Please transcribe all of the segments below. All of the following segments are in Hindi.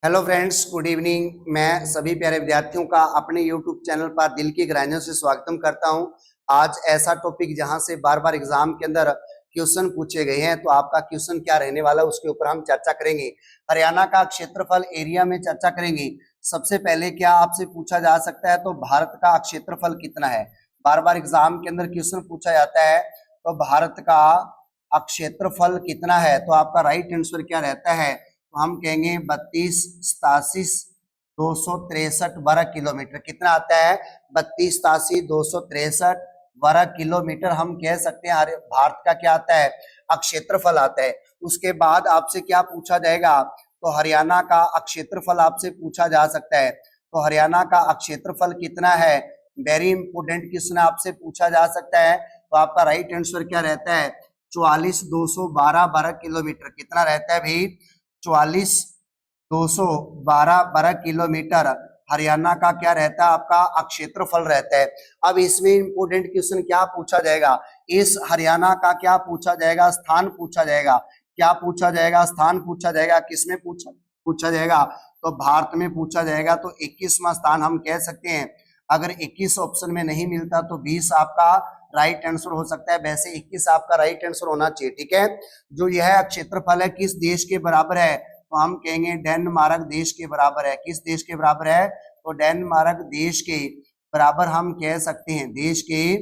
Hello friends, good evening. मैं सभी प्यारे विद्यार्थियों का अपने यूट्यूब चैनल पर दिल की गहराइयों से स्वागतम करता हूं। आज ऐसा टॉपिक जहां से बार बार एग्जाम के अंदर क्वेश्चन पूछे गए हैं, तो आपका क्वेश्चन क्या रहने वाला है उसके ऊपर हम चर्चा करेंगे। हरियाणा का क्षेत्रफल एरिया में चर्चा करेंगे। सबसे पहले क्या आपसे पूछा जा सकता है, तो भारत का क्षेत्रफल कितना है। बार बार एग्जाम के अंदर क्वेश्चन पूछा जाता है, तो भारत का क्षेत्रफल कितना है, तो आपका राइट आंसर क्या रहता है, तो हम कहेंगे 32,87,263 वर्ग किलोमीटर। कितना आता है? 32,87,263 वर्ग किलोमीटर हम कह सकते हैं। भारत का क्या आता है? क्षेत्रफल आता है। उसके बाद आपसे क्या पूछा जाएगा, तो हरियाणा का क्षेत्रफल आपसे पूछा जा सकता है। तो हरियाणा का क्षेत्रफल कितना है, वेरी इंपोर्टेंट क्वेश्चन आपसे पूछा जा सकता है। तो आपका राइट आंसर क्या रहता है? 44,212 वर्ग किलोमीटर। कितना रहता है भाई? 44,212 वर्ग किलोमीटर हरियाणा का क्या रहता है, आपका क्षेत्रफल रहता है। अब इसमें इंपोर्टेंट क्वेश्चन क्या पूछा जाएगा, इस हरियाणा का क्या पूछा जाएगा, स्थान पूछा जाएगा। क्या पूछा जाएगा? स्थान पूछा जाएगा। किसमें पूछा पूछा जाएगा? तो भारत में पूछा जाएगा। तो 21वां स्थान हम कह सकते हैं। अगर 21 ऑप्शन में नहीं मिलता तो 20 आपका राइट आंसर हो सकता है। वैसे 21 आपका राइट आंसर होना चाहिए। ठीक है। जो यह क्षेत्रफल है किस देश के बराबर है, तो हम कहेंगे डेनमार्क देश के बराबर है। किस देश के बराबर है? तो डेनमार्क देश के बराबर हम कह सकते हैं। देश के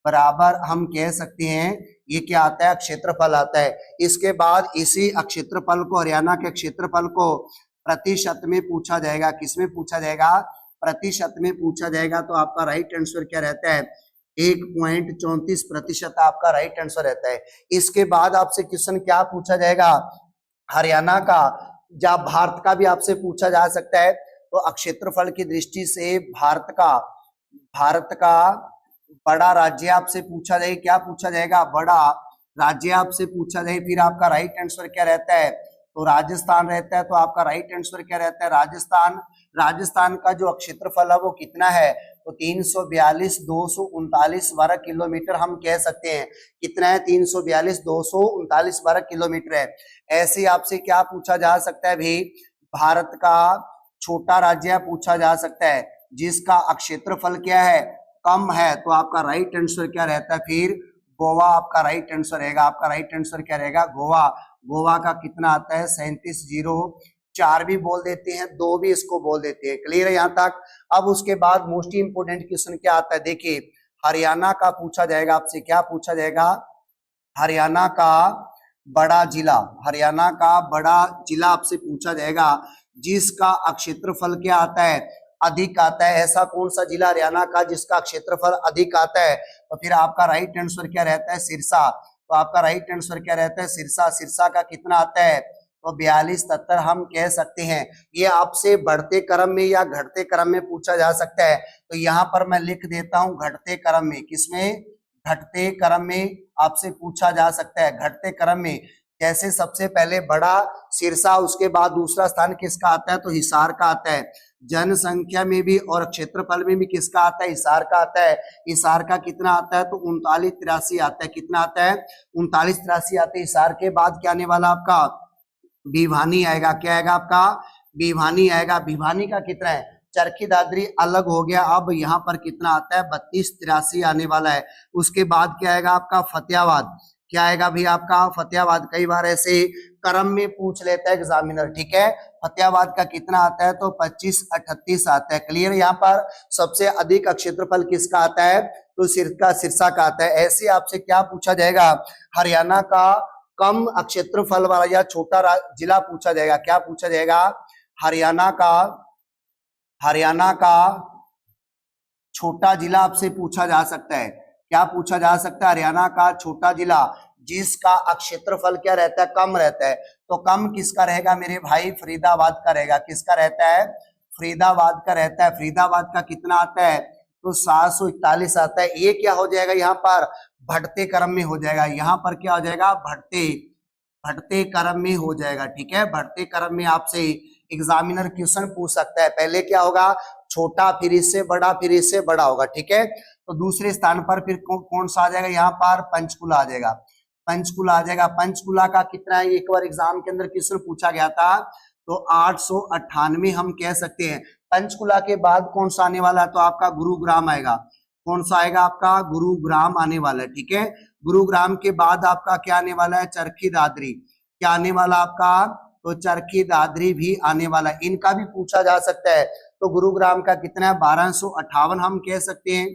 बराबर हम कह सकते हैं। ये क्या आता है? क्षेत्रफल आता है। इसके बाद इसी क्षेत्रफल को, हरियाणा के क्षेत्रफल को प्रतिशत में पूछा जाएगा। किसमें पूछा जाएगा? प्रतिशत में पूछा जाएगा। तो आपका राइट आंसर क्या रहता है? 1.34% आपका राइट आंसर रहता है। इसके बाद आपसे क्वेश्चन क्या पूछा जाएगा, हरियाणा का या भारत का भी आपसे पूछा जा सकता है। तो क्षेत्रफल की दृष्टि से भारत का बड़ा राज्य आपसे पूछा जाए। क्या पूछा जाएगा? बड़ा राज्य आपसे पूछा जाए। फिर आपका राइट आंसर क्या रहता है? तो राजस्थान रहता है। तो आपका राइट आंसर क्या रहता है? राजस्थान। राजस्थान का जो क्षेत्रफल है वो कितना है? तो 342,239 वर्ग किलोमीटर हम कह सकते हैं। कितना है? 342,239 वर्ग किलोमीटर है। ऐसे आपसे क्या पूछा जा सकता है भाई? भारत का छोटा राज्य पूछा जा सकता है जिसका क्षेत्रफल क्या है, कम है। तो आपका राइट आंसर क्या रहता है? फिर गोवा आपका राइट आंसर रहेगा। आपका राइट आंसर क्या रहेगा? गोवा। गोवा का कितना आता है? 3704 भी बोल देते हैं, 2 भी इसको बोल देते हैं। क्लियर है यहाँ तक? अब उसके बाद मोस्ट इंपोर्टेंट क्वेश्चन क्या आता है, देखिए हरियाणा का पूछा जाएगा आपसे। क्या पूछा जाएगा? हरियाणा का बड़ा जिला। हरियाणा का बड़ा जिला आपसे पूछा जाएगा जिसका क्षेत्रफल क्या आता है? अधिक आता है। ऐसा कौन सा जिला हरियाणा का जिसका क्षेत्रफल अधिक आता है? तो फिर आपका राइट आंसर क्या रहता है? सिरसा। तो आपका राइट आंसर क्या रहता है? सिरसा। सिरसा का कितना आता है? तो 42,73 हम कह सकते हैं। ये आपसे बढ़ते क्रम में या घटते क्रम में पूछा जा सकता है। तो यहाँ पर मैं लिख देता हूं घटते क्रम में। किसमें? घटते क्रम में आपसे पूछा जा सकता है। घटते क्रम में जैसे सबसे पहले बड़ा सिरसा, उसके बाद दूसरा स्थान किसका आता है? तो हिसार का आता है। जनसंख्या में भी और क्षेत्रफल में भी किसका आता है? हिसार का आता है। हिसार का कितना आता है? तो 3983 आता है। कितना आता है? 3983 आता है। हिसार के बाद क्या आने वाला आपका? भिवानी आएगा। क्या आएगा आपका? भिवानी आएगा। भिवानी का कितना है? चरखी दादरी अलग हो गया। अब यहाँ पर कितना आता है? 3283 आने वाला है। उसके बाद क्या आएगा आपका? फतेहाबाद। क्या आएगा भी आपका? फतेहाबाद। कई बार ऐसे क्रम में पूछ लेता है एग्जामिनर। ठीक है। फतेहाबाद का कितना आता है? तो 2538 आता है। क्लियर? यहाँ पर सबसे अधिक क्षेत्रफल किसका आता है? तो सिरसा का आता है। ऐसे आपसे क्या पूछा जाएगा? हरियाणा का कम क्षेत्रफल वाला या छोटा जिला पूछा जाएगा। क्या पूछा जाएगा? हरियाणा का छोटा जिला आपसे पूछा जा सकता है। क्या पूछा जा सकता है? हरियाणा का छोटा जिला जिसका क्षेत्रफल क्या रहता है? कम रहता है। तो कम किसका रहेगा मेरे भाई? फरीदाबाद का रहेगा। किसका रहता है? फरीदाबाद का रहता है। फरीदाबाद का कितना आता है? तो 741 आता है। ये क्या हो जाएगा? यहाँ पर बढ़ते क्रम में हो जाएगा। यहाँ पर क्या हो जाएगा? बढ़ते बढ़ते क्रम में हो जाएगा। ठीक है। बढ़ते क्रम में आपसे एग्जामिनर क्वेश्चन पूछ सकता है। पहले क्या होगा? छोटा, फिर इससे बड़ा, फिर इससे बड़ा होगा। ठीक है। तो दूसरे स्थान पर फिर कौन सा आ जाएगा? यहाँ पर पंचकुला आ जाएगा। पंचकुला आ जाएगा। पंचकुला का कितना है? एक बार एग्जाम के अंदर क्वेश्चन पूछा गया था। तो 898 हम कह सकते हैं। पंचकुला के बाद कौन सा आने वाला है, तो आपका गुरुग्राम आएगा। कौन सा आएगा, आपका गुरुग्राम आने वाला है, ठीक है। गुरुग्राम के बाद आपका क्या आने वाला है, चरखी दादरी। क्या आने वाला आपका, तो चरखी दादरी भी आने वाला है। इनका भी पूछा जा सकता है। तो गुरुग्राम का कितना है, 1258 हम कह सकते हैं।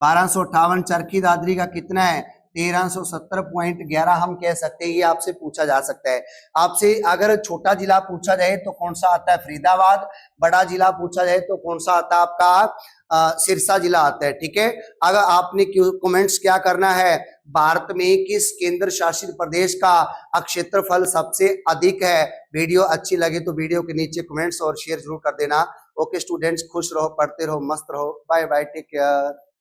1258। चरखी दादरी का कितना है, 1370.11 हम कह सकते हैं। ये आपसे पूछा जा सकता है। आपसे अगर छोटा जिला पूछा जाए तो कौन सा आता है, फरीदाबाद। बड़ा जिला पूछा जाए तो कौन सा आता है, आपका सिरसा जिला आता है, ठीक है। अगर आपने कमेंट्स क्या करना है, भारत में किस केंद्र शासित प्रदेश का क्षेत्रफल सबसे अधिक है। वीडियो अच्छी लगे तो वीडियो के नीचे कमेंट्स और शेयर जरूर कर देना। ओके स्टूडेंट्स, खुश रहो, पढ़ते रहो, मस्त रहो। Bye bye, take care.